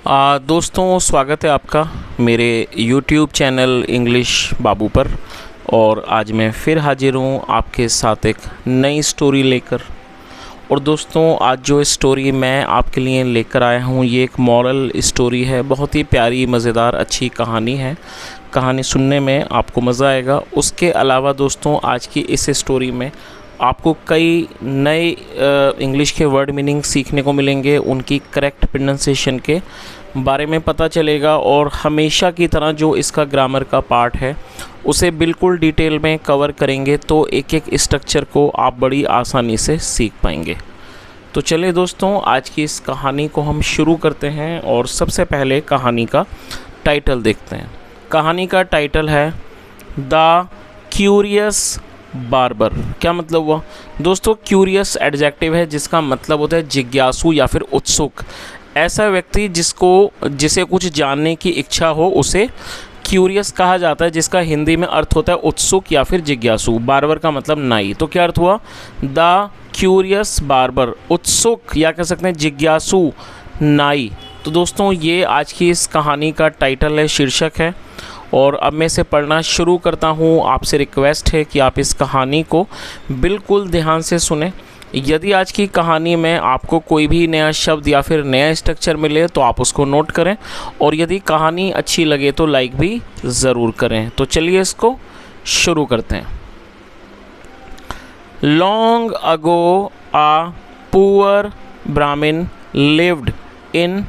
दोस्तों, स्वागत है आपका मेरे YouTube चैनल इंग्लिश बाबू पर। और आज मैं फिर हाजिर हूँ आपके साथ एक नई स्टोरी लेकर। और दोस्तों, आज जो स्टोरी मैं आपके लिए लेकर आया हूँ ये एक मॉरल स्टोरी है। बहुत ही प्यारी, मज़ेदार, अच्छी कहानी है। कहानी सुनने में आपको मज़ा आएगा। उसके अलावा दोस्तों, आज की इस स्टोरी में आपको कई नए इंग्लिश के वर्ड मीनिंग सीखने को मिलेंगे, उनकी करेक्ट प्रोनाउंसिएशन के बारे में पता चलेगा। और हमेशा की तरह जो इसका ग्रामर का पार्ट है उसे बिल्कुल डिटेल में कवर करेंगे, तो एक एक स्ट्रक्चर को आप बड़ी आसानी से सीख पाएंगे। तो चलिए दोस्तों, आज की इस कहानी को हम शुरू करते हैं। और सबसे पहले कहानी का टाइटल देखते हैं। कहानी का टाइटल है द क्यूरियस बार्बर। क्या मतलब हुआ दोस्तों? क्यूरियस एडजेक्टिव है जिसका मतलब होता है जिज्ञासु या फिर उत्सुक। ऐसा व्यक्ति जिसे कुछ जानने की इच्छा हो उसे क्यूरियस कहा जाता है, जिसका हिंदी में अर्थ होता है उत्सुक या फिर जिज्ञासु। बार्बर का मतलब नाई। तो क्या अर्थ हुआ? द क्यूरियस बार्बर, उत्सुक या कह सकते हैं जिज्ञासु नाई। तो दोस्तों, ये आज की इस कहानी का टाइटल है, शीर्षक है। और अब मैं इसे पढ़ना शुरू करता हूँ। आपसे रिक्वेस्ट है कि आप इस कहानी को बिल्कुल ध्यान से सुने। यदि आज की कहानी में आपको कोई भी नया शब्द या फिर नया स्ट्रक्चर मिले तो आप उसको नोट करें, और यदि कहानी अच्छी लगे तो लाइक भी ज़रूर करें। तो चलिए इसको शुरू करते हैं। लॉन्ग अगो आ पुअर ब्राह्मण लिव्ड इन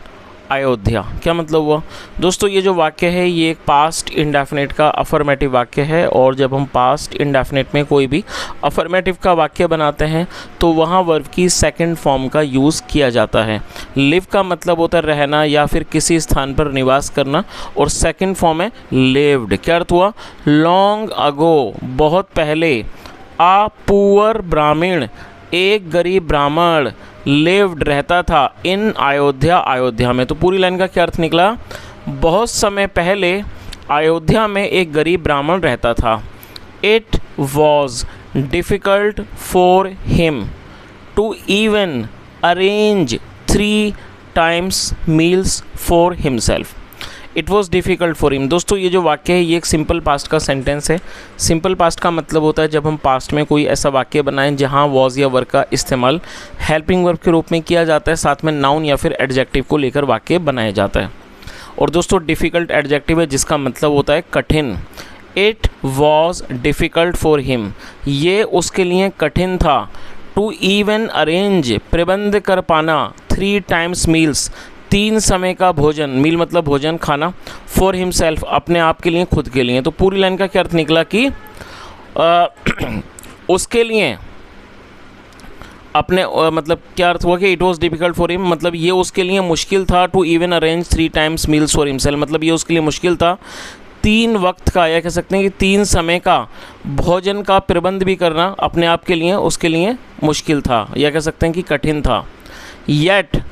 अयोध्या। क्या मतलब हुआ दोस्तों? ये जो वाक्य है ये एक पास्ट इंडेफिनिट का अफर्मेटिव वाक्य है। और जब हम पास्ट इंडेफिनिट में कोई भी अफर्मेटिव का वाक्य बनाते हैं तो वहाँ वर्ब की सेकंड फॉर्म का यूज़ किया जाता है। लिव का मतलब होता है रहना या फिर किसी स्थान पर निवास करना, और सेकंड फॉर्म है लिव्ड। क्या अर्थ हुआ? लॉन्ग अगो, बहुत पहले, आ पुअर ब्राह्मण, एक गरीब ब्राह्मण, लिव्ड रहता था, इन अयोध्या, अयोध्या में। तो पूरी लाइन का क्या अर्थ निकला? बहुत समय पहले अयोध्या में एक गरीब ब्राह्मण रहता था। It was difficult for him to even arrange 3 times meals for himself. It was difficult for him. दोस्तों, ये जो वाक्य है ये एक सिंपल पास्ट का सेंटेंस है। सिंपल पास्ट का मतलब होता है जब हम पास्ट में कोई ऐसा वाक्य बनाएं जहां वॉज या वर्ब का इस्तेमाल हेल्पिंग वर्ब के रूप में किया जाता है, साथ में नाउन या फिर एडजेक्टिव को लेकर वाक्य बनाया जाता है। और दोस्तों, डिफ़िकल्ट एडजेक्टिव है जिसका मतलब होता है कठिन। It was difficult for him, ये उसके लिए कठिन था। टू इवन अरेंज, प्रबंध कर पाना। 3 times मील्स, 3 समय का भोजन, मील मतलब भोजन, खाना, फॉर हिमसेल्फ, अपने आप के लिए, खुद के लिए। तो पूरी लाइन का क्या अर्थ निकला कि उसके लिए अपने मतलब क्या अर्थ हुआ कि it was difficult for him, मतलब ये उसके लिए मुश्किल था। To even arrange 3 times meals for himself, मतलब ये उसके लिए मुश्किल था 3 वक्त का, या कह सकते हैं कि 3 समय का भोजन का प्रबंध भी करना अपने आप के लिए उसके लिए मुश्किल था, या कह सकते हैं कि कठिन था। Yet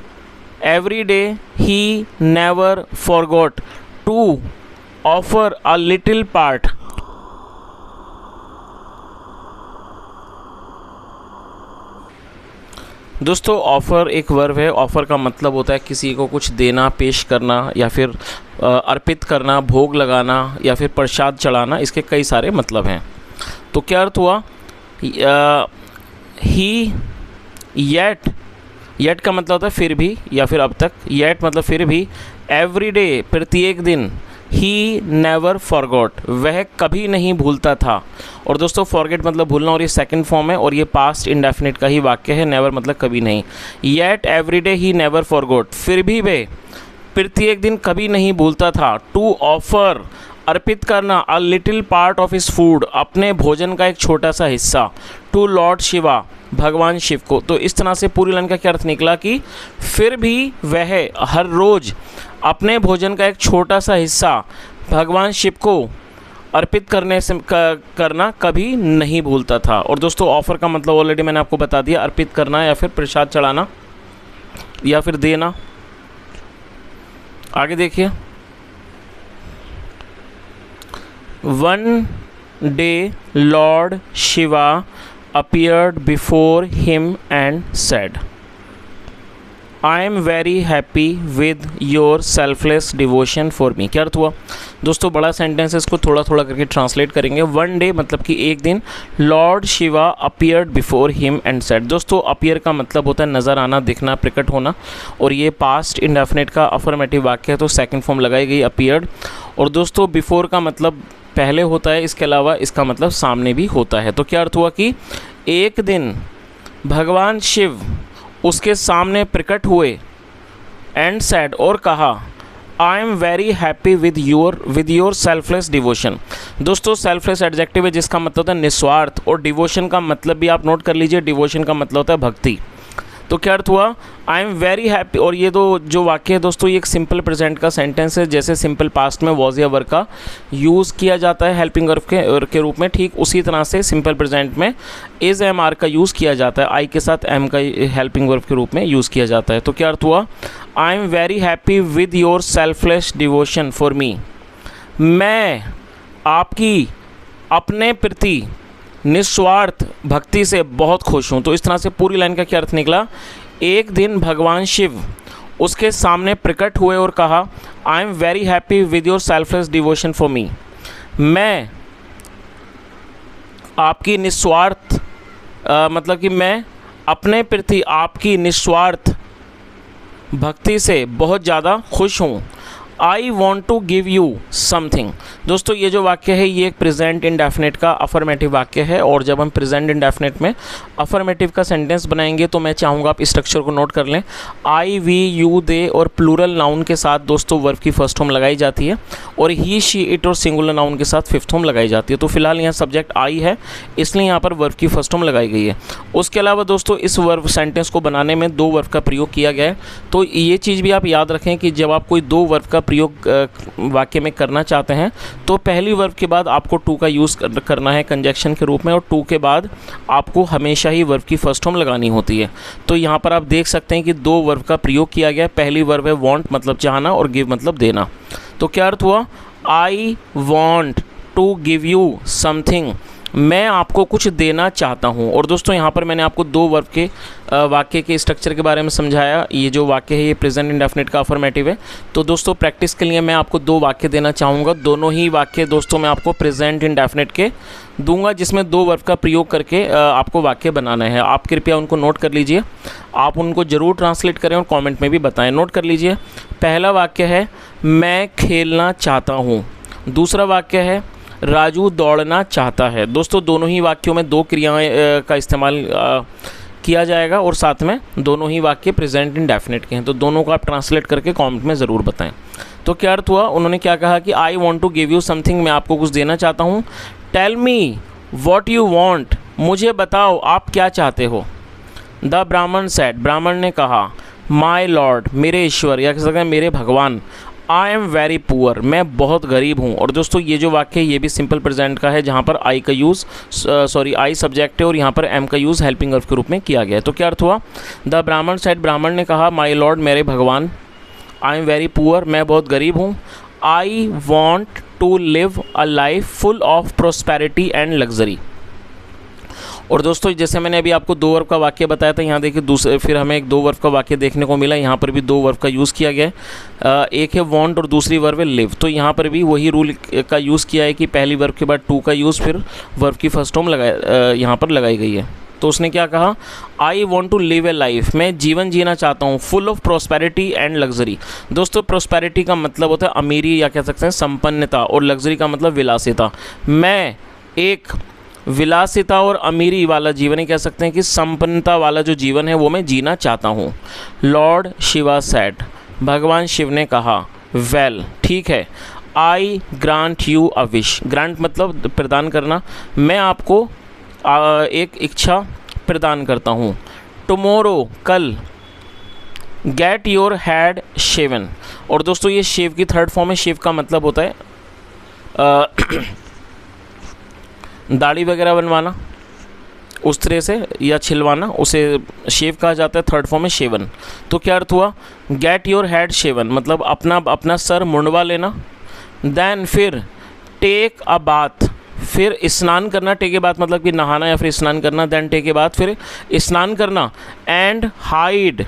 every day he never forgot to offer a little part दोस्तों, ऑफ़र एक वर्ब है। ऑफ़र का मतलब होता है किसी को कुछ देना, पेश करना, या फिर अर्पित करना, भोग लगाना, या फिर प्रसाद चढ़ाना। इसके कई सारे मतलब हैं। तो क्या अर्थ हुआ? येट का मतलब होता है फिर भी या फिर अब तक। येट मतलब फिर भी। एवरी डे, प्रत्येक दिन। ही नेवर फॉरगॉट, वह कभी नहीं भूलता था। और दोस्तों, फॉरगेट मतलब भूलना, और ये सेकंड फॉर्म है और ये पास्ट इंडेफिनिट का ही वाक्य है। नेवर मतलब कभी नहीं। Yet every day he never forgot, फिर भी वह प्रत्येक दिन कभी नहीं भूलता था। टू ऑफर, अर्पित करना, a little part of his food, अपने भोजन का एक छोटा सा हिस्सा। टू लॉर्ड शिवा, भगवान शिव को। तो इस तरह से पूरी लाइन का क्या अर्थ निकला कि फिर भी वह हर रोज़ अपने भोजन का एक छोटा सा हिस्सा भगवान शिव को अर्पित करना कभी नहीं भूलता था। और दोस्तों, ऑफ़र का मतलब ऑलरेडी मैंने आपको बता दिया, अर्पित करना या फिर प्रसाद चढ़ाना या फिर देना। आगे देखिए। One day Lord Shiva appeared before him and said, I am very happy with your selfless devotion for me. क्या अर्थ हुआ दोस्तों? बड़ा सेंटेंस है, इसको थोड़ा थोड़ा करके ट्रांसलेट करेंगे। वन डे मतलब कि एक दिन, Lord Shiva appeared before him and said. दोस्तों अपीयर का मतलब होता है नज़र आना, दिखना, प्रकट होना, और ये पास्ट इंडेफिनिट का अफर्मेटिव वाक्य है तो सेकंड फॉर्म लगाई गई अपीयर्ड। और दोस्तों बिफोर का मतलब पहले होता है, इसके अलावा इसका मतलब सामने भी होता है। तो क्या अर्थ हुआ कि एक दिन भगवान शिव उसके सामने प्रकट हुए एंड सेड, और कहा I am very happy with your selfless devotion. दोस्तों सेल्फलेस एडजेक्टिव है जिसका मतलब होता है निस्वार्थ, और डिवोशन का मतलब भी आप नोट कर लीजिए, डिवोशन का मतलब होता है भक्ति। तो क्या अर्थ हुआ? I am very happy. और ये जो वाक्य है दोस्तों ये एक सिंपल प्रेजेंट का सेंटेंस है। जैसे सिंपल पास्ट में वॉज या वर का यूज़ किया जाता है हेल्पिंग वर्ब के रूप में, ठीक उसी तरह से सिंपल प्रेजेंट में इज एम आर का यूज़ किया जाता है, आई के साथ एम का हेल्पिंग वर्ब के रूप में यूज़ किया जाता है। तो क्या अर्थ हुआ? I am very happy with your selfless devotion for me. मैं आपकी अपने प्रति निस्वार्थ भक्ति से बहुत खुश हूँ। तो इस तरह से पूरी लाइन का क्या अर्थ निकला? एक दिन भगवान शिव उसके सामने प्रकट हुए और कहा I am very happy with your selfless devotion for me. मैं आपकी निस्वार्थ मतलब कि मैं अपने प्रति आपकी निस्वार्थ भक्ति से बहुत ज़्यादा खुश हूँ। I want to give you something. दोस्तों ये जो वाक्य है ये एक प्रेजेंट इंडेफिनिट का अफर्मेटिव वाक्य है, और जब हम प्रेजेंट इंडेफिनिट में अफर्मेटिव का सेंटेंस बनाएंगे तो मैं चाहूँगा आप स्ट्रक्चर को नोट कर लें। आई, वी, यू, दे और प्लूरल नाउन के साथ दोस्तों वर्ब की फर्स्ट फॉर्म लगाई जाती है, और ही, शी, इट और सिंगुलर नाउन के साथ फिफ्थ फॉर्म लगाई जाती है। तो फिलहाल यहाँ सब्जेक्ट आई है इसलिए यहाँ पर वर्ब की फर्स्ट फॉर्म लगाई गई है। उसके अलावा दोस्तों इस वर्ब सेंटेंस को बनाने में दो वर्ब का प्रयोग किया गया है। तो ये चीज़ भी आप याद रखें कि जब आप कोई दो वर्ब का प्रयोग वाक्य में करना चाहते हैं तो पहली वर्ब के बाद आपको टू का यूज़ करना है कंजक्शन के रूप में, और टू के बाद आपको हमेशा ही वर्ब की फर्स्ट फॉर्म लगानी होती है। तो यहाँ पर आप देख सकते हैं कि दो वर्ब का प्रयोग किया गया है। पहली वर्ब है वांट मतलब चाहना, और गिव मतलब देना। तो क्या अर्थ हुआ? I want to give you something. मैं आपको कुछ देना चाहता हूँ। और दोस्तों यहाँ पर मैंने आपको दो वर्ब के वाक्य के स्ट्रक्चर के बारे में समझाया। ये जो वाक्य है ये प्रेजेंट इंडेफिनिट का अफर्मेटिव है। तो दोस्तों प्रैक्टिस के लिए मैं आपको दो वाक्य देना चाहूँगा। दोनों ही वाक्य दोस्तों मैं आपको प्रेजेंट इंडेफिनिट के दूंगा जिसमें दो वर्ब का प्रयोग करके आपको वाक्य बनाना है। आप कृपया उनको नोट कर लीजिए, आप उनको ज़रूर ट्रांसलेट करें और कॉमेंट में भी बताएँ। नोट कर लीजिए, पहला वाक्य है मैं खेलना चाहता हूँ। दूसरा वाक्य है राजू दौड़ना चाहता है। दोस्तों दोनों ही वाक्यों में दो क्रियाएं का इस्तेमाल किया जाएगा, और साथ में दोनों ही वाक्य प्रेजेंट इंडेफिनिट के हैं। तो दोनों को आप ट्रांसलेट करके कमेंट में ज़रूर बताएं। तो क्या अर्थ हुआ? उन्होंने क्या कहा कि I want to give you something, मैं आपको कुछ देना चाहता हूँ। Tell me what you want, मुझे बताओ आप क्या चाहते हो। द ब्राह्मण सेड, ब्राह्मण ने कहा माई लॉर्ड, मेरे ईश्वर या कह सकते हैं मेरे भगवान, आई एम वेरी पुअर, मैं बहुत गरीब हूँ। और दोस्तों ये जो वाक्य है ये भी सिंपल प्रेजेंट का है जहाँ पर आई का यूज़ आई सब्जेक्ट है और यहाँ पर एम का यूज़ हेल्पिंग वर्ब के रूप में किया गया है। तो क्या अर्थ हुआ? द ब्राह्मण सेड, ब्राह्मण ने कहा माई लॉर्ड, मेरे भगवान, आई एम वेरी पुअर, मैं बहुत गरीब हूँ। I want to live a life full of prosperity and luxury. और दोस्तों जैसे मैंने अभी आपको दो वर्ब का वाक्य बताया था, यहाँ देखिए दूसरे फिर हमें एक दो वर्ब का वाक्य देखने को मिला। यहाँ पर भी दो वर्ब का यूज़ किया गया है, एक है वांट और दूसरी वर्ब है लिव। तो यहाँ पर भी वही रूल का यूज़ किया है कि पहली वर्ब के बाद टू का यूज़ फिर वर्ब की फर्स्ट फॉर्म यहाँ पर लगाई गई है। तो उसने क्या कहा? I want to live a life, मैं जीवन जीना चाहता हूँ full of prosperity and luxury. दोस्तों प्रोस्पेरिटी का मतलब होता है अमीरी या कह सकते हैं संपन्नता, और लग्जरी का मतलब विलासिता। मैं एक विलासिता और अमीरी वाला जीवन ही कह सकते हैं कि संपन्नता वाला जो जीवन है वो मैं जीना चाहता हूँ। लॉर्ड शिवा सेड, भगवान शिव ने कहा वेल, ठीक है, आई grant you a wish. Grant मतलब प्रदान करना, मैं आपको एक इच्छा प्रदान करता हूँ। टुमारो, कल, गेट योर हेड शेवन। और दोस्तों ये शेव की थर्ड फॉर्म है। शेव का मतलब होता है दाढ़ी वगैरह बनवाना उस तरह से या छिलवाना, उसे शेव कहा जाता है। थर्ड फॉर्म है शेवन। तो क्या अर्थ हुआ? गेट योर हेड शेवन मतलब अपना सर मुंडवा लेना। देन फिर टेक अ बाथ, फिर स्नान करना। टेक ए बाथ मतलब कि नहाना या फिर स्नान करना। देन टेक ए बाथ फिर स्नान करना। And hide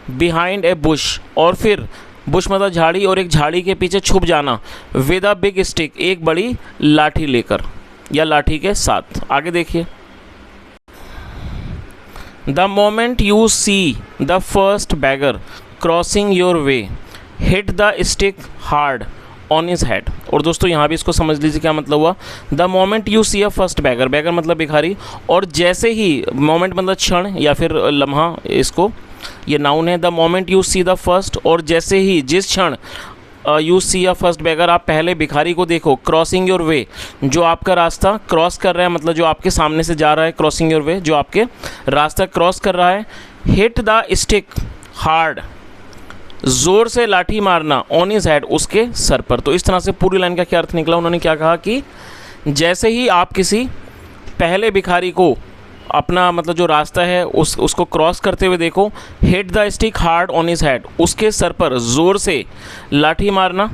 behind a Bush, और फिर बुश मतलब झाड़ी, और एक झाड़ी के पीछे छुप जाना, विद अ बिग स्टिक, एक बड़ी लाठी लेकर या लाठी के साथ। आगे देखिए, the moment you see the first beggar crossing your way hit the stick hard on his head. और दोस्तों यहाँ भी इसको समझ लीजिए क्या मतलब हुआ। The moment you see a first beggar, beggar मतलब भिखारी, और जैसे ही, मोमेंट मतलब क्षण या फिर लम्हा, इसको ये नाउन है। The moment you see the first, और जैसे ही, जिस क्षण, you see a first beggar, आप पहले भिखारी को देखो, क्रॉसिंग योर वे, जो आपका रास्ता क्रॉस कर रहा है, मतलब जो आपके सामने से जा रहा है, क्रॉसिंग योर वे, जो आपके रास्ता क्रॉस कर रहा है। हिट द स्टिक हार्ड, ज़ोर से लाठी मारना, ऑन हिज हेड, उसके सर पर। तो इस तरह से पूरी लाइन का क्या अर्थ निकला, उन्होंने क्या कहा कि जैसे ही आप किसी पहले भिखारी को अपना मतलब जो रास्ता है उसको क्रॉस करते हुए देखो, hit the stick hard on his head, उसके सर पर ज़ोर से लाठी मारना।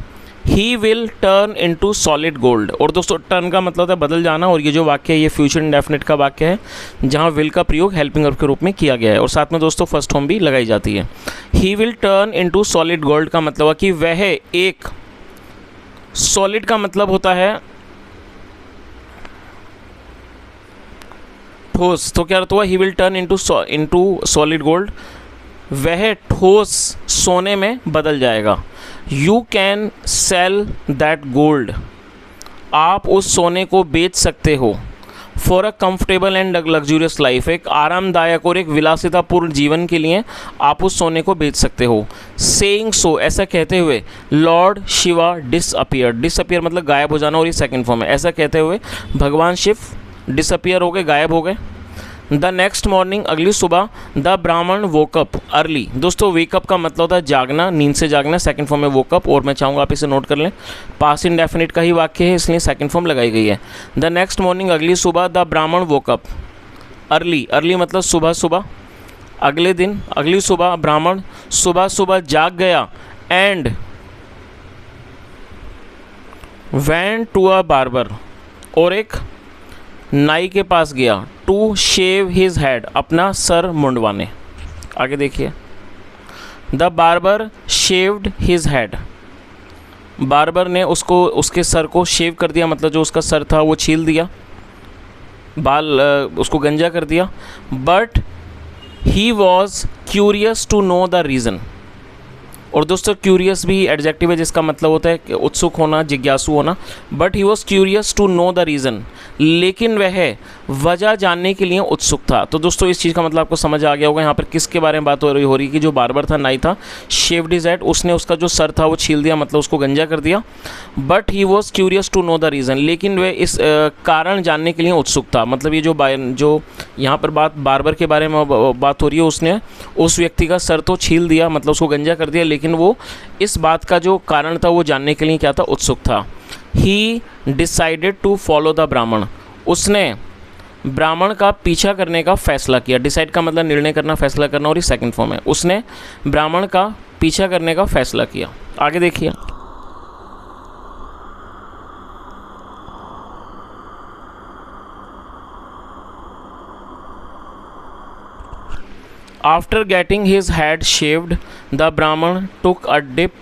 He will turn into solid gold, और दोस्तों टर्न का मतलब है बदल जाना, और ये जो वाक्य है ये फ्यूचर इंडेफिनिट का वाक्य है, जहाँ विल का प्रयोग हेल्पिंग वर्ब के रूप में किया गया है, और साथ में दोस्तों फर्स्ट फॉर्म भी लगाई जाती है। He will turn into solid gold का मतलब है कि वह एक, सॉलिड का मतलब होता है ठोस, तो क्या अर्थ हुआ, he will turn into solid gold, वह ठोस सोने में बदल जाएगा। You can sell that gold, आप उस सोने को बेच सकते हो। For a comfortable and luxurious life, एक आरामदायक और एक विलासितापूर्ण जीवन के लिए आप उस सोने को बेच सकते हो। सेइंग सो, ऐसा कहते हुए, लॉर्ड शिवा डिसअपियर, डिसअपियर मतलब गायब हो जाना, और ये सेकंड फॉर्म है। ऐसा कहते हुए भगवान शिव डिसअपियर हो गए, गायब हो गए। द नेक्स्ट मॉर्निंग, अगली सुबह, द ब्राह्मण वोकअप अर्ली, दोस्तों वेकअप का मतलब होता है जागना, नींद से जागना, सेकंड फॉर्म में वोकअप, और मैं चाहूँगा आप इसे नोट कर लें, पास्ट इंडेफिनिट का ही वाक्य है, इसलिए सेकंड फॉर्म लगाई गई है। द नेक्स्ट मॉर्निंग, अगली सुबह, द ब्राह्मण वोकअप अर्ली, अर्ली मतलब सुबह सुबह, अगले दिन, अगली सुबह, ब्राह्मण सुबह सुबह जाग गया, and went to a barber, और एक नाई के पास गया, टू शेव हिज हेड, अपना सर मुंडवाने। आगे देखिए, the barber shaved his head, barber ने उसके सर को शेव कर दिया, मतलब जो उसका सर था वो छील दिया, बाल उसको गंजा कर दिया। But he was curious to know the reason, और दोस्तों क्यूरियस भी एडजेक्टिव है जिसका मतलब होता है उत्सुक होना, जिज्ञासु होना। But he was curious to know the reason, लेकिन वह वजह जानने के लिए उत्सुक था। तो दोस्तों इस चीज़ का मतलब आपको समझ आ गया होगा यहाँ पर किसके बारे में बात हो रही कि जो बार्बर था, नाई था, शेव्ड हिज हेड, उसने उसका जो सर था वो छील दिया, मतलब उसको गंजा कर दिया। But he was curious to know the reason, लेकिन वह इस कारण जानने के लिए उत्सुक था। मतलब ये जो यहाँ पर बात बार्बर के बारे में बात हो रही है, उसने उस व्यक्ति का सर तो छील दिया, मतलब उसको गंजा कर दिया, लेकिन वो इस बात का जो कारण था वो जानने के लिए क्या था, उत्सुक था। He decided to follow the Brahmin, उसने ब्राह्मण का पीछा करने का फैसला किया। डिसाइड का मतलब निर्णय करना, फैसला करना, और ये सेकंड फॉर्म है। उसने ब्राह्मण का पीछा करने का फैसला किया। आगे देखिए, after getting his head shaved the ब्राह्मण टुक अ डिप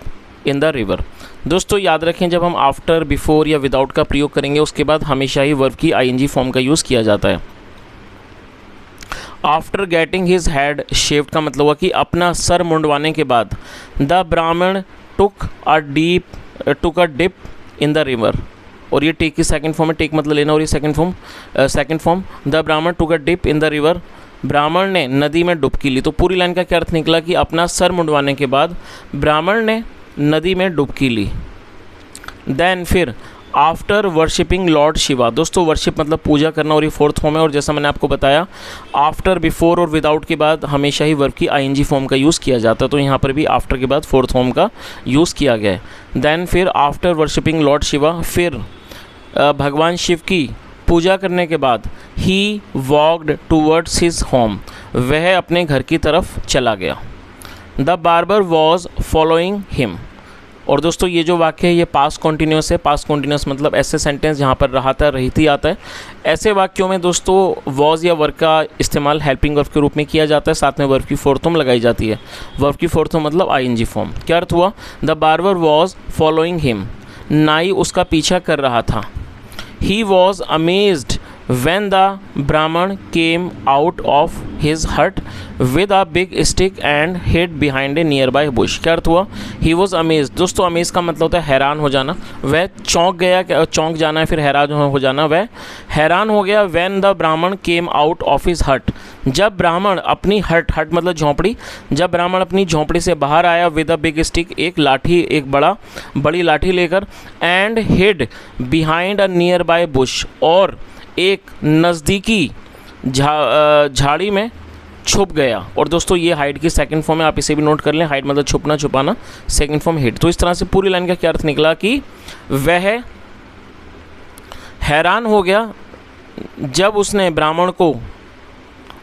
इन द रिवर। दोस्तों याद रखें, जब हम आफ्टर, बिफोर या विदाउट का प्रयोग करेंगे उसके बाद हमेशा ही वर्ब की आईएनजी फॉर्म का यूज़ किया जाता है। After getting his head shaved का मतलब हुआ कि अपना सर मुंडवाने के बाद, द ब्राह्मण टुक अ डिप इन द रिवर, और ये टेक की सेकंड फॉर्म है, टेक मतलब लेना, और ये सेकंड फॉर्म द ब्राह्मण टुक अ डिप इन द रिवर, ब्राह्मण ने नदी में डुबकी ली। तो पूरी लाइन का क्या अर्थ निकला कि अपना सर मुंडवाने के बाद ब्राह्मण ने नदी में डुबकी ली। देन फिर आफ्टर वर्शिपिंग लॉर्ड शिवा, दोस्तों वर्शिप मतलब पूजा करना, और ये फोर्थ फॉर्म है, और जैसा मैंने आपको बताया आफ्टर, बिफोर और विदाउट के बाद हमेशा ही वर्ब की आईएनजी फॉर्म का यूज़ किया जाता है, तो यहाँ पर भी आफ्टर के बाद फोर्थ फॉर्म का यूज़ किया गया है। देन फिर आफ्टर वर्शिपिंग लॉर्ड शिवा, फिर भगवान शिव की पूजा करने के बाद, ही वॉक्ड टूवर्ड्स हिज होम, वह अपने घर की तरफ चला गया। The barber was following him, और दोस्तों ये जो वाक्य है ये पास्ट कॉन्टिन्यूस है। पास्ट कॉन्टिन्यूस मतलब ऐसे सेंटेंस जहाँ पर रहा था रही आता है। ऐसे वाक्यों में दोस्तों वॉज या वर्ब का इस्तेमाल हेल्पिंग वर्ब के रूप में किया जाता है, साथ में वर्ब की फोर्थ फॉर्म लगाई जाती है। वर्ब की फोर्थ फॉर्म मतलब आईएनजी फॉर्म। क्या अर्थ हुआ? The barber was following him, नाई उसका पीछा कर रहा था। He was amazed when the Brahman came out of his hut with a big stick and hid behind a nearby bush। क्या अर्थ हुआ? He was amazed। दोस्तों अमेज का मतलब होता है हैरान हो जाना। वह चौंक गया, चौंक जाना है फिर हैरान हो जाना। वह हैरान हो गया when the Brahman came out of his hut, जब ब्राह्मण अपनी हट मतलब झोंपड़ी, जब ब्राह्मण अपनी झोंपड़ी से बाहर आया with a big stick, एक लाठी, एक बड़ी लाठी लेकर, and hid behind a nearby bush, और एक नज़दीकी झाड़ी में छुप गया। और दोस्तों ये हाइड की सेकंड फॉर्म है, आप इसे भी नोट कर लें। हाइड मतलब छुपना, छुपाना, सेकंड फॉर्म हिड। तो इस तरह से पूरी लाइन का क्या अर्थ निकला कि वह हैरान हो गया जब उसने ब्राह्मण को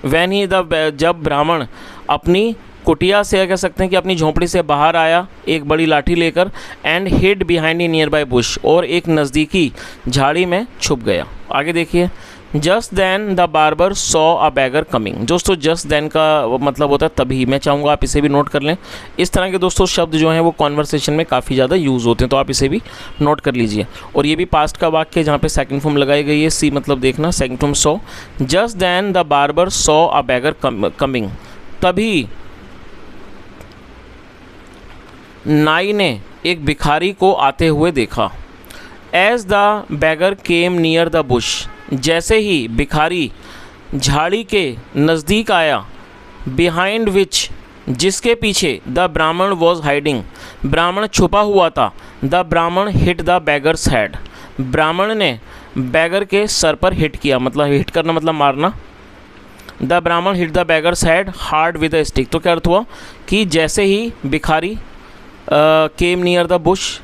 जब ब्राह्मण अपनी कुटिया से कह सकते हैं कि अपनी झोंपड़ी से बाहर आया एक बड़ी लाठी लेकर, and hid behind a nearby bush, और एक नज़दीकी झाड़ी में छुप गया। आगे देखिए, just then the barber saw a beggar coming. दोस्तों जस्ट देन का मतलब होता है तभी। मैं चाहूँगा आप इसे भी नोट कर लें। इस तरह के दोस्तों शब्द जो हैं वो कॉन्वर्सेशन में काफ़ी ज़्यादा यूज़ होते हैं, तो आप इसे भी नोट कर लीजिए। और ये भी पास्ट का वाक्य है जहाँ पे सेकंड फॉर्म लगाई गई है, सी मतलब देखना, second form saw. Just then the barber saw a beggar coming, तभी नाई ने एक भिखारी को आते हुए देखा। As the beggar came near the bush, जैसे ही भिखारी झाड़ी के नज़दीक आया, बिहाइंड विच, जिसके पीछे, द ब्राह्मण वॉज हाइडिंग, ब्राह्मण छुपा हुआ था। द ब्राह्मण हिट द बैगर्स हेड, ब्राह्मण ने बैगर के सर पर हिट किया, मतलब हिट करना मतलब मारना। द ब्राह्मण hit the beggars head hard with a stick. तो क्या अर्थ हुआ कि जैसे ही भिखारी केम नियर द बुश,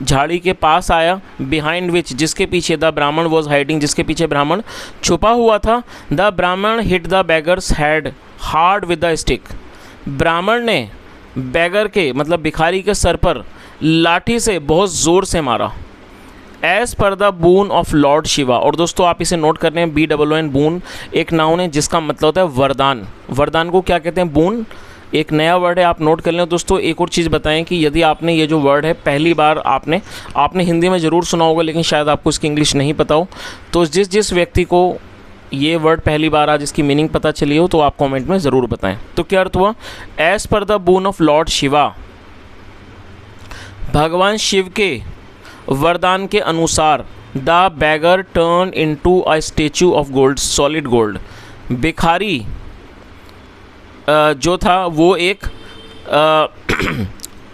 झाड़ी के पास आया, बिहाइंड विच, जिसके पीछे, द ब्राह्मण वॉज हाइडिंग, जिसके पीछे ब्राह्मण छुपा हुआ था। द ब्राह्मण hit the beggars head hard with the stick, ब्राह्मण ने बैगर के मतलब भिखारी के सर पर लाठी से बहुत ज़ोर से मारा। As per the boon of Lord Shiva. और दोस्तों आप इसे नोट कर रहे हैं, BOON, बून एक नाउन है जिसका मतलब होता है वरदान। वरदान को क्या कहते हैं? बून। एक नया वर्ड है, आप नोट कर लें। दोस्तों एक और चीज़ बताएं कि यदि आपने ये जो वर्ड है पहली बार आपने हिंदी में ज़रूर सुना होगा, लेकिन शायद आपको इसकी इंग्लिश नहीं पता हो, तो जिस व्यक्ति को ये वर्ड पहली बार आज इसकी मीनिंग पता चली हो तो आप कमेंट में ज़रूर बताएं। तो क्या अर्थ हुआ? As per the boon of Lord Shiva, भगवान शिव के वरदान के अनुसार, the beggar turn into a statue of gold, solid gold, भिखारी जो था वो एक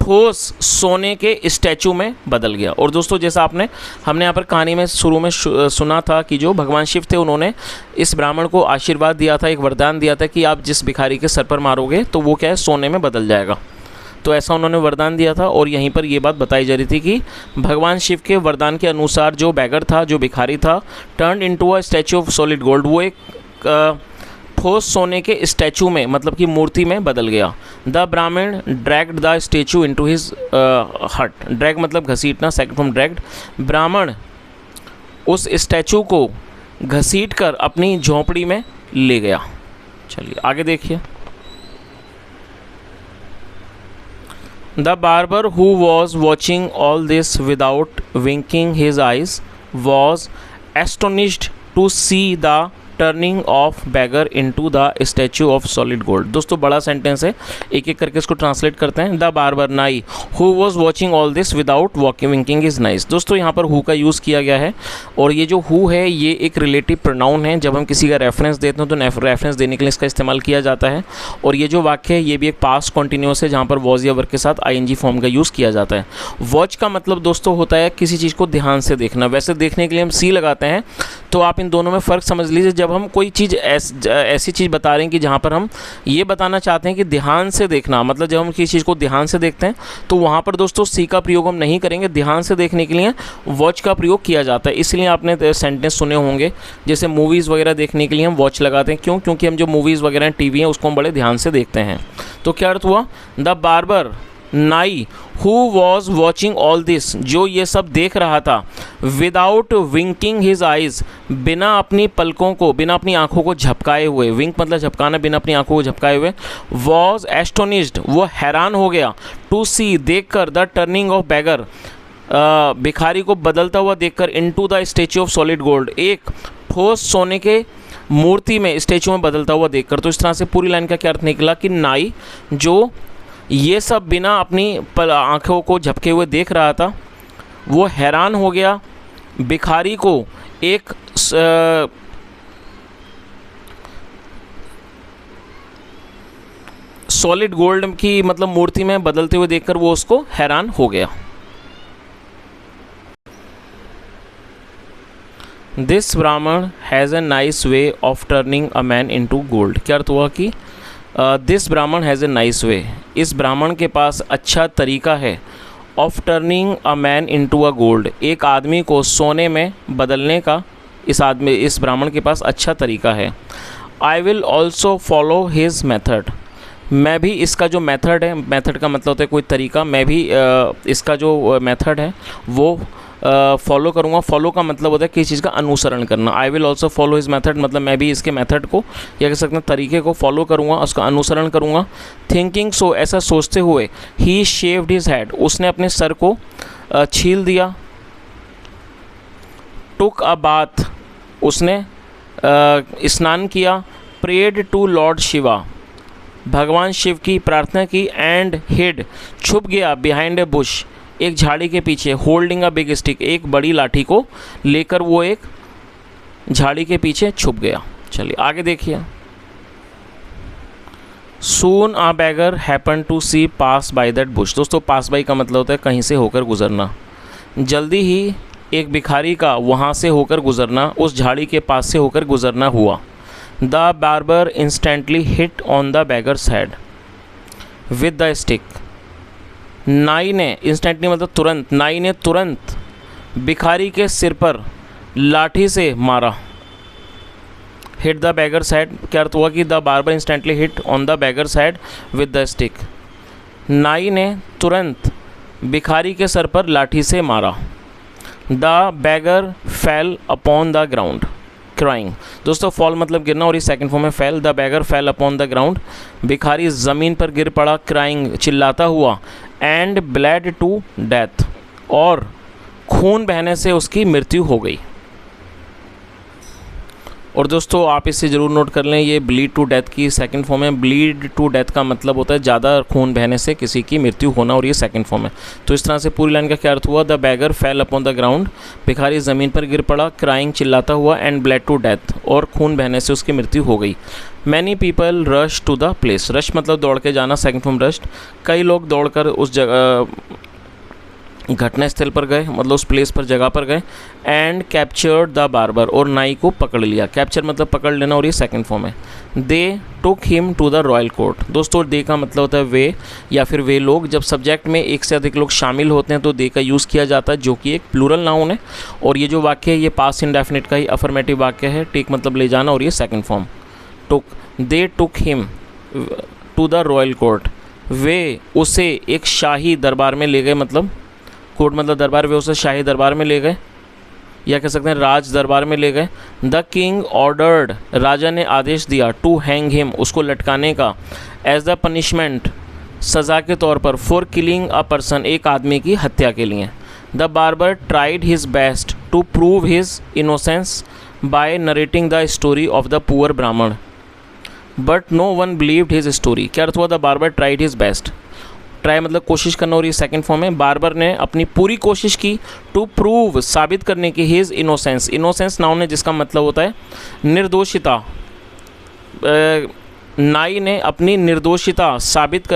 ठोस सोने के स्टैचू में बदल गया। और दोस्तों जैसा हमने यहाँ पर कहानी में शुरू में सुना था कि जो भगवान शिव थे उन्होंने इस ब्राह्मण को आशीर्वाद दिया था, एक वरदान दिया था कि आप जिस भिखारी के सर पर मारोगे तो वो क्या है, सोने में बदल जाएगा। तो ऐसा उन्होंने वरदान दिया था। और यहीं पर ये बात बताई जा रही थी कि भगवान शिव के वरदान के अनुसार जो बैगर था, जो भिखारी था, turn into a statue of solid gold, वो एक ठोस सोने के स्टैचू में मतलब कि मूर्ति में बदल गया। द ब्राह्मण dragged the statue into his हट, ड्रैग मतलब घसीटना, सेकंड फ्रॉम ड्रैग्ड। ब्राह्मण उस स्टैचू को घसीट कर अपनी झोंपड़ी में ले गया। चलिए आगे देखिए। The barber who was watching all this without winking his eyes was astonished to see the turning of beggar into the statue of solid gold. दोस्तों बड़ा सेंटेंस है, एक एक करके इसको ट्रांसलेट करते हैं। द बार्बर नाई who was watching all this without winking is nice. दोस्तों यहाँ पर हु का यूज़ किया गया है, और ये जो हु है ये एक रिलेटिव प्रोनाउन है। जब हम किसी का रेफरेंस देते हैं तो रेफरेंस देने के लिए इसका इस्तेमाल किया जाता है। और ये जो वाक्य है ये भी एक पास्ट कॉन्टिन्यूस है जहाँ पर वॉज या वर्ब के साथ ING फॉर्म का यूज़ किया जाता है। वॉच का मतलब दोस्तों होता है किसी चीज़ को ध्यान से देखना। वैसे देखने के लिए हम सी लगाते हैं, तो आप इन दोनों में फ़र्क समझ लीजिए। जब हम कोई चीज़ ऐसी चीज़ बता रहे हैं कि जहाँ पर हम ये बताना चाहते हैं कि ध्यान से देखना, मतलब जब हम किसी चीज़ को ध्यान से देखते हैं तो वहाँ पर दोस्तों सी का प्रयोग हम नहीं करेंगे। ध्यान से देखने के लिए वॉच का प्रयोग किया जाता है। इसलिए आपने सेंटेंस सुने होंगे, जैसे मूवीज़ वगैरह देखने के लिए हम वॉच लगाते हैं। क्यों? क्योंकि हम जो मूवीज़ वगैरह टीवी हैं उसको हम बड़े ध्यान से देखते हैं। तो क्या अर्थ हुआ? द बार्बर नाई who was watching all this, जो ये सब देख रहा था, विदाउट विंकिंग हिज आइज, बिना अपनी पलकों को, बिना अपनी आंखों को झपकाए हुए, विंक मतलब झपकाना, बिना अपनी आंखों को झपकाए हुए, वॉज एस्टोनिश्ड, वो हैरान हो गया, टू सी, देखकर, द टर्निंग ऑफ बैगर, भिखारी को बदलता हुआ देखकर, into the statue of solid gold, एक ठोस सोने के मूर्ति में, स्टेच्यू में बदलता हुआ देखकर। तो इस तरह से पूरी लाइन का क्या अर्थ निकला कि नाई जो ये सब बिना अपनी आंखों को झपके हुए देख रहा था, वो हैरान हो गया भिखारी को एक सॉलिड गोल्ड की मतलब मूर्ति में बदलते हुए देखकर वो उसको हैरान हो गया। दिस ब्राह्मण has a nice way of turning a man into gold. क्या अर्थ हुआ कि दिस ब्राह्मण हैज़ ए नाइस वे, इस ब्राह्मण के पास अच्छा तरीका है, of turning a man into a gold, एक आदमी को सोने में बदलने का इस ब्राह्मण के पास अच्छा तरीका है। I will also follow his method, मैं भी इसका जो मेथड है, मेथड का मतलब होता है कोई तरीका, मैं भी इसका जो मेथड है वो फॉलो करूँगा। फॉलो का मतलब होता है किसी चीज़ का अनुसरण करना। I will also follow his method मतलब मैं भी इसके मेथड को या कह सकते हैं तरीके को फॉलो करूँगा, उसका अनुसरण करूँगा। थिंकिंग सो, ऐसा सोचते हुए, ही शेव्ड हिज हेड, उसने अपने सर को छील दिया। टुक अ बाथ, उसने स्नान किया। प्रेड टू लॉर्ड शिवा, भगवान शिव की प्रार्थना की। एंड हिड, छुप गया। बिहाइंड ए बुश, एक झाड़ी के पीछे। होल्डिंग अ बिग स्टिक, एक बड़ी लाठी को लेकर वो एक झाड़ी के पीछे छुप गया। चलिए आगे देखिए। Soon a beggar happen to see pass by that bush. दोस्तों पास बाय का मतलब होता है कहीं से होकर गुजरना। जल्दी ही एक भिखारी का वहाँ से होकर गुजरना, उस झाड़ी के पास से होकर गुजरना हुआ। The barber instantly hit on the beggars head with the stick. नाई ने, इंस्टेंटली मतलब तुरंत, नाई ने तुरंत भिखारी के सिर पर लाठी से मारा। हिट द बैगर्स हेड, क्या अर्थ हुआ कि the barber instantly hit on the beggars head with the stick. नाई ने तुरंत भिखारी के सर पर लाठी से मारा। The bagger fail upon the ground crying. दोस्तों फॉल मतलब गिरना और ये सेकंड फॉर्म में fail. The bagger fail upon the ground, भिखारी ज़मीन पर गिर पड़ा। क्राइंग, चिल्लाता हुआ। एंड ब्लड टू डेथ, और खून बहने से उसकी मृत्यु हो गई। और दोस्तों आप इसे ज़रूर नोट कर लें, ये ब्लीड टू डेथ की सेकंड फॉर्म है। ब्लीड टू डेथ का मतलब होता है ज़्यादा खून बहने से किसी की मृत्यु होना, और ये सेकंड फॉर्म है। तो इस तरह से पूरी लाइन का क्या अर्थ हुआ? The bagger fail upon the ground, भिखारी ज़मीन पर गिर पड़ा। क्राइंग, चिल्लाता हुआ। एंड ब्लड टू डेथ, और खून बहने से उसकी मृत्यु हो गई। Many people rush to the place, rush मतलब दौड़ के जाना, सेकंड फॉर्म रश। कई लोग दौड़कर उस जगह घटना स्थल पर गए, मतलब उस प्लेस पर, जगह पर गए। एंड कैप्चर्ड द बार्बर, और नाई को पकड़ लिया। कैप्चर मतलब पकड़ लेना, और ये सेकंड फॉर्म है। They took him to the royal court. दोस्तों दे का मतलब होता है वे या फिर वे लोग। जब सब्जेक्ट में एक से अधिक लोग शामिल होते हैं तो दे का यूज़ किया जाता है, जो कि एक प्लूरल नाउन है। और ये जो वाक्य है ये पास्ट इंडेफिनिट का ही अफर्मेटिव वाक्य है। टेक मतलब ले जाना, और ये second form. Took, they took him to the royal court, वे उसे एक शाही दरबार में ले गए, मतलब कोर्ट मतलब दरबार, वे उसे शाही दरबार में ले गए, या कह सकते हैं राज दरबार में ले गए। द किंग ऑर्डर्ड, राजा ने आदेश दिया। टू हैंग हिम, उसको लटकाने का। एज द पनिशमेंट, सज़ा के तौर पर। फॉर किलिंग अ पर्सन, एक आदमी की हत्या के लिए। The barber tried his best to prove his innocence by narrating the story of the poor Brahmin, but no one believed his story. क्या अर्थ हुआ? The barber tried his best, try मतलब कोशिश करना, और ये सेकंड फॉर्म है। बार्बर ने अपनी पूरी कोशिश की। टू प्रूव, साबित करने की। हिज इनोसेंस, इनोसेंस नाउन है जिसका मतलब होता है निर्दोषिता। नाई ने अपनी निर्दोषिता साबित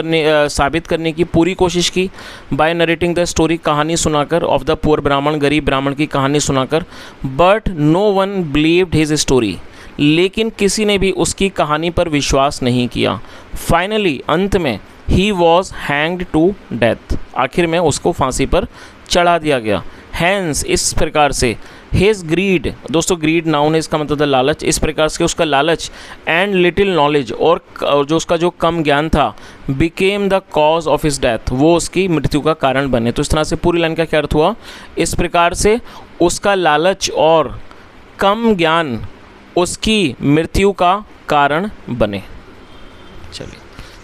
करने की पूरी कोशिश की। बाय नरेटिंग द स्टोरी, कहानी सुनाकर। ऑफ द पुअर ब्राह्मण, गरीब ब्राह्मण की कहानी सुनाकर। But no one believed his story, लेकिन किसी ने भी उसकी कहानी पर विश्वास नहीं किया। फाइनली, अंत में, he was hanged to death, आखिर में उसको फांसी पर चढ़ा दिया गया। हैंस, इस प्रकार से। हिज ग्रीड, दोस्तों ग्रीड नाउन है, इसका मतलब था लालच, इस प्रकार से उसका लालच एंड लिटिल नॉलेज, और जो उसका जो कम ज्ञान था, became the cause of his death, वो उसकी मृत्यु का कारण बने। तो इस तरह से पूरी लाइन का क्या अर्थ हुआ, इस प्रकार से उसका लालच और कम ज्ञान उसकी मृत्यु का कारण बने। चलिए,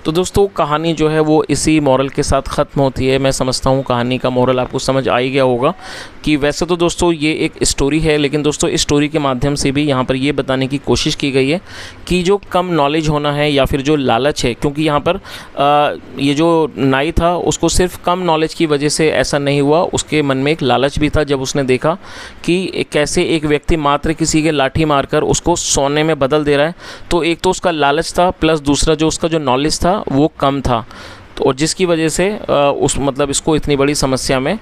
तो दोस्तों कहानी जो है वो इसी मॉरल के साथ ख़त्म होती है। मैं समझता हूँ कहानी का मॉरल आपको समझ आ ही गया होगा कि वैसे तो दोस्तों ये एक स्टोरी है, लेकिन दोस्तों इस स्टोरी के माध्यम से भी यहाँ पर ये बताने की कोशिश की गई है कि जो कम नॉलेज होना है या फिर जो लालच है, क्योंकि यहाँ पर ये जो नाई था उसको सिर्फ कम नॉलेज की वजह से ऐसा नहीं हुआ, उसके मन में एक लालच भी था जब उसने देखा कि कैसे एक व्यक्ति मात्र किसी के लाठी मारकर उसको सोने में बदल दे रहा है। तो एक तो उसका लालच था, प्लस दूसरा जो उसका जो नॉलेज था वो कम था, तो और जिसकी वजह से उस मतलब इसको इतनी बड़ी समस्या में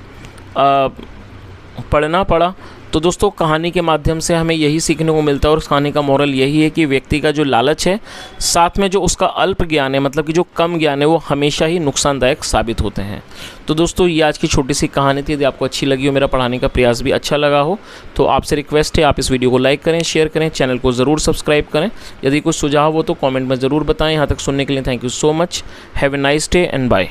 पढ़ना पड़ा। तो दोस्तों कहानी के माध्यम से हमें यही सीखने को मिलता है, और उस कहानी का मोरल यही है कि व्यक्ति का जो लालच है साथ में जो उसका अल्प ज्ञान है, मतलब कि जो कम ज्ञान है, वो हमेशा ही नुकसानदायक साबित होते हैं। तो दोस्तों ये आज की छोटी सी कहानी थी। यदि आपको अच्छी लगी हो, मेरा पढ़ाने का प्रयास भी अच्छा लगा हो, तो आपसे रिक्वेस्ट है आप इस वीडियो को लाइक करें, शेयर करें, चैनल को ज़रूर सब्सक्राइब करें। यदि कुछ सुझाव हो तो कॉमेंट में ज़रूर बताएं। यहाँ तक सुनने के लिए thank you so much. Have a nice day and bye.